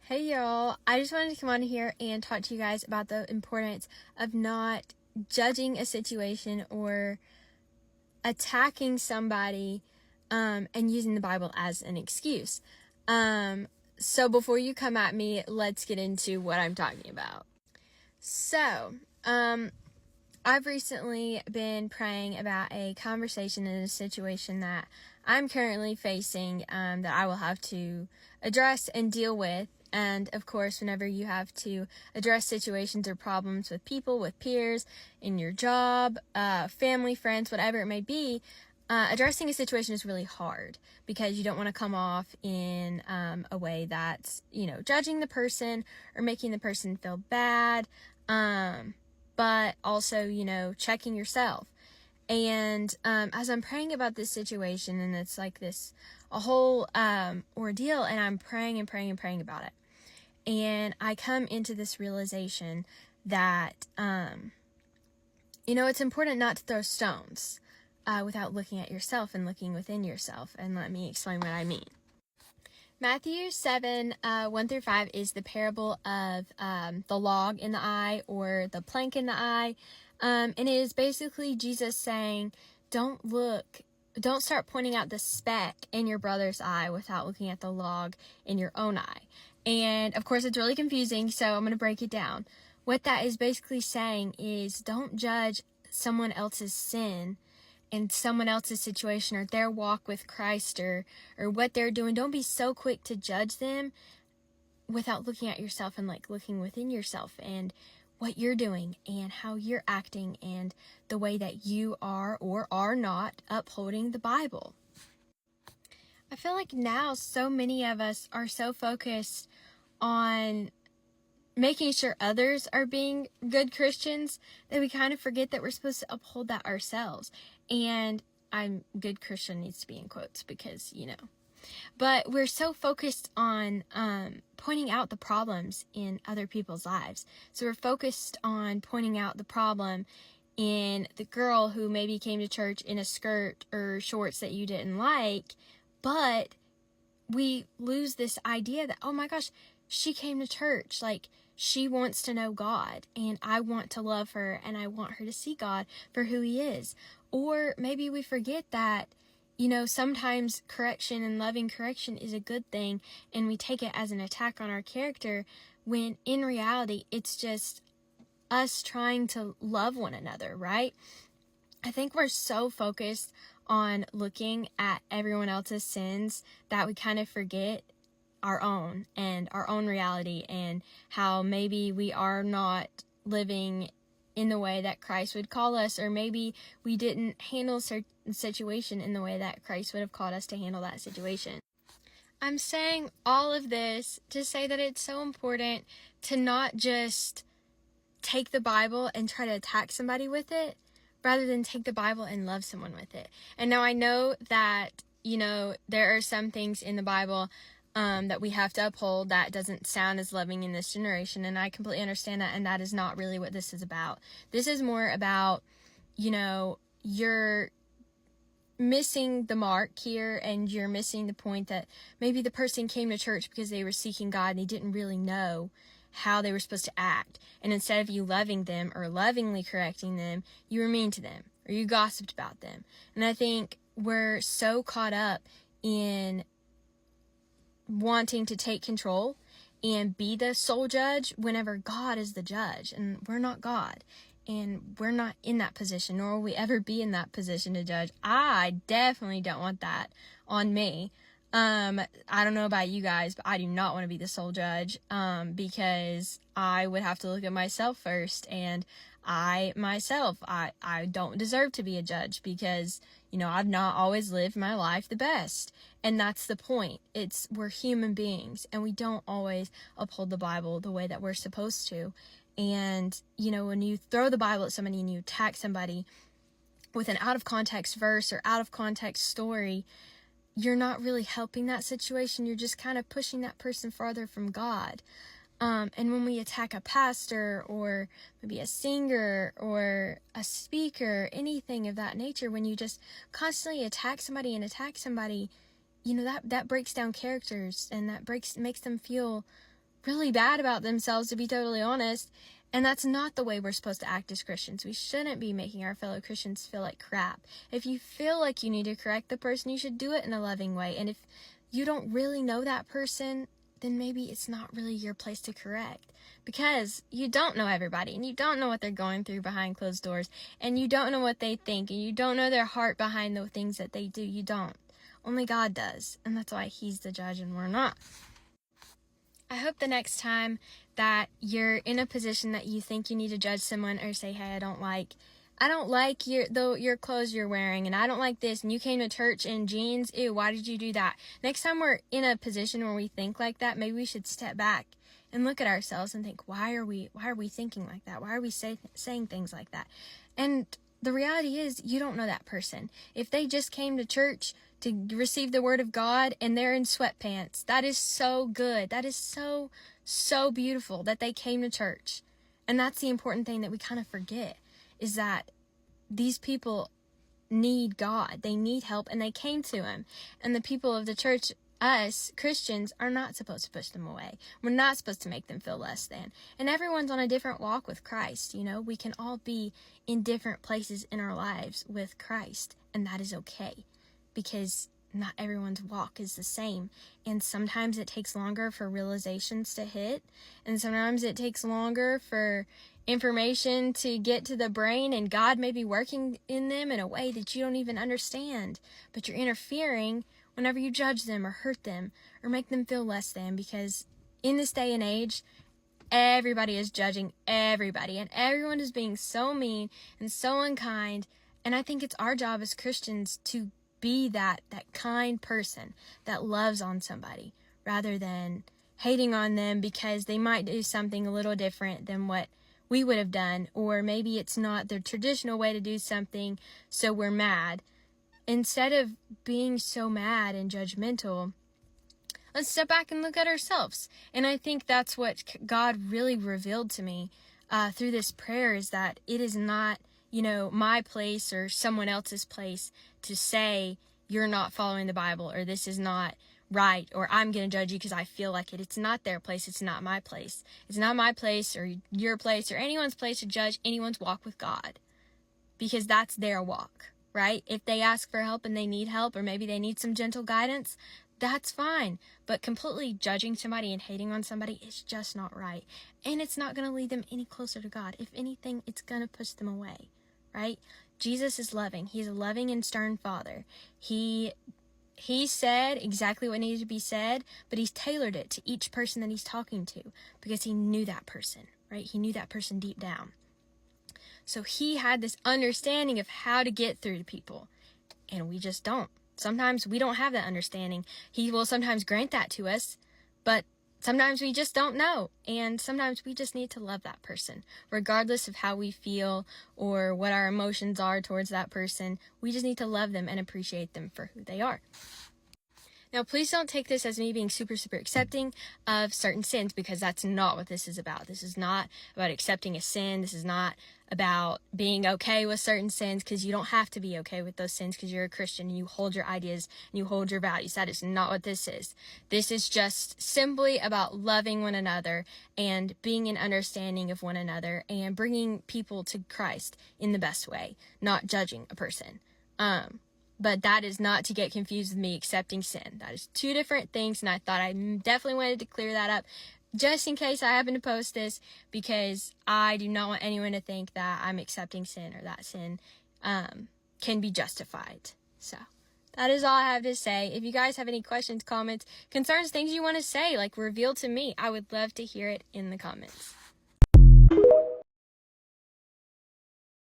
Hey y'all, I just wanted to come on here and talk to you guys about the importance of not judging a situation or attacking somebody and using the Bible as an excuse. So before you come at me, let's get into what I'm talking about. So, I've recently been praying about a conversation in a situation that I'm currently facing that I will have to address and deal with. And of course, whenever you have to address situations or problems with people, with peers, in your job, family, friends, whatever it may be, addressing a situation is really hard because you don't want to come off in a way that's, judging the person or making the person feel bad. But also, checking yourself. And as I'm praying about this situation, and it's like a whole ordeal, and I'm praying and praying and praying about it. And I come into this realization that, it's important not to throw stones without looking at yourself and looking within yourself. And let me explain what I mean. Matthew 7, 1-5 is the parable of the log in the eye or the plank in the eye. And it is basically Jesus saying, don't start pointing out the speck in your brother's eye without looking at the log in your own eye. And of course, it's really confusing, so I'm going to break it down. What that is basically saying is don't judge someone else's sin in someone else's situation or their walk with Christ or what they're doing. Don't be so quick to judge them without looking at yourself and looking within yourself and what you're doing and how you're acting and the way that you are or are not upholding the Bible. I feel like now so many of us are so focused on making sure others are being good Christians that we kind of forget that we're supposed to uphold that ourselves. And I'm good Christian needs to be in quotes because, but we're so focused on pointing out the problems in other people's lives. So we're focused on pointing out the problem in the girl who maybe came to church in a skirt or shorts that you didn't like, but we lose this idea that, oh my gosh, she came to church, she wants to know God, and I want to love her, and I want her to see God for who he is. Or maybe we forget that, sometimes correction and loving correction is a good thing, and we take it as an attack on our character, when in reality, it's just us trying to love one another, right? I think we're so focused on looking at everyone else's sins that we kind of forget our own and our own reality and how maybe we are not living in the way that Christ would call us, or maybe we didn't handle a certain situation in the way that Christ would have called us to handle that situation. I'm saying all of this to say that it's so important to not just take the Bible and try to attack somebody with it, rather than take the Bible and love someone with it. And now I know that, there are some things in the Bible that we have to uphold that doesn't sound as loving in this generation, and I completely understand that, and that is not really what this is about. This is more about, you're missing the mark here, and you're missing the point that maybe the person came to church because they were seeking God and they didn't really know how they were supposed to act. And instead of you loving them or lovingly correcting them, you were mean to them or you gossiped about them. And I think we're so caught up in wanting to take control and be the sole judge whenever God is the judge, and we're not God, and we're not in that position, nor will we ever be in that position to judge. I definitely don't want that on me. I don't know about you guys, but I do not want to be the sole judge, because I would have to look at myself first, and I don't deserve to be a judge because, I've not always lived my life the best. And that's the point. We're human beings, and we don't always uphold the Bible the way that we're supposed to. And, when you throw the Bible at somebody and you attack somebody with an out of context verse or out of context story, you're not really helping that situation. You're just kind of pushing that person farther from God. And when we attack a pastor or maybe a singer or a speaker, anything of that nature, when you just constantly attack somebody, that breaks down characters, and that makes them feel really bad about themselves, to be totally honest. And that's not the way we're supposed to act as Christians. We shouldn't be making our fellow Christians feel like crap. If you feel like you need to correct the person, you should do it in a loving way. And if you don't really know that person, then maybe it's not really your place to correct, because you don't know everybody, and you don't know what they're going through behind closed doors, and you don't know what they think, and you don't know their heart behind the things that they do. You don't. Only God does, and that's why He's the judge and we're not. I hope the next time that you're in a position that you think you need to judge someone or say, hey, I don't like your clothes you're wearing, and I don't like this, and you came to church in jeans, ew, why did you do that? Next time we're in a position where we think like that, maybe we should step back and look at ourselves and think, why are we thinking like that? Why are we saying things like that? And the reality is, you don't know that person. If they just came to church to receive the word of God and they're in sweatpants, that is so good. That is so, so beautiful that they came to church. And that's the important thing that we kind of forget, is that these people need God. They need help, and they came to Him. And the people of the church, us Christians, are not supposed to push them away. We're not supposed to make them feel less than. And everyone's on a different walk with Christ. We can all be in different places in our lives with Christ, and that is okay, because not everyone's walk is the same. And sometimes it takes longer for realizations to hit, and sometimes it takes longer for information to get to the brain, and God may be working in them in a way that you don't even understand, but you're interfering whenever you judge them or hurt them or make them feel less than, because in this day and age, everybody is judging everybody, and everyone is being so mean and so unkind. And I think it's our job as Christians to be that kind person that loves on somebody, rather than hating on them because they might do something a little different than what we would have done, or maybe it's not the traditional way to do something, so we're mad. Instead of being so mad and judgmental, let's step back and look at ourselves. And I think that's what God really revealed to me through this prayer, is that it is not, my place or someone else's place to say you're not following the Bible, or this is not right, or I'm going to judge you because I feel like it. It's not their place. It's not my place. It's not my place or your place or anyone's place to judge anyone's walk with God, because that's their walk, right? If they ask for help and they need help, or maybe they need some gentle guidance, that's fine. But completely judging somebody and hating on somebody is just not right. And it's not going to lead them any closer to God. If anything, it's going to push them away, right? Jesus is loving. He's a loving and stern Father. He said exactly what needed to be said, but He's tailored it to each person that He's talking to, because He knew that person, right? He knew that person deep down. So He had this understanding of how to get through to people, and we just don't. Sometimes we don't have that understanding. He will sometimes grant that to us, but sometimes we just don't know. And sometimes we just need to love that person, regardless of how we feel or what our emotions are towards that person. We just need to love them and appreciate them for who they are. Now, please don't take this as me being super, super accepting of certain sins, because that's not what this is about. This is not about accepting a sin. This is not about being okay with certain sins, because you don't have to be okay with those sins because you're a Christian and you hold your ideas and you hold your values. That is not what this is. This is just simply about loving one another and being in understanding of one another and bringing people to Christ in the best way, not judging a person. But that is not to get confused with me accepting sin. That is two different things, and I thought I definitely wanted to clear that up, just in case I happen to post this, because I do not want anyone to think that I'm accepting sin or that sin can be justified. So that is all I have to say. If you guys have any questions, comments, concerns, things you want to say, like reveal to me, I would love to hear it in the comments.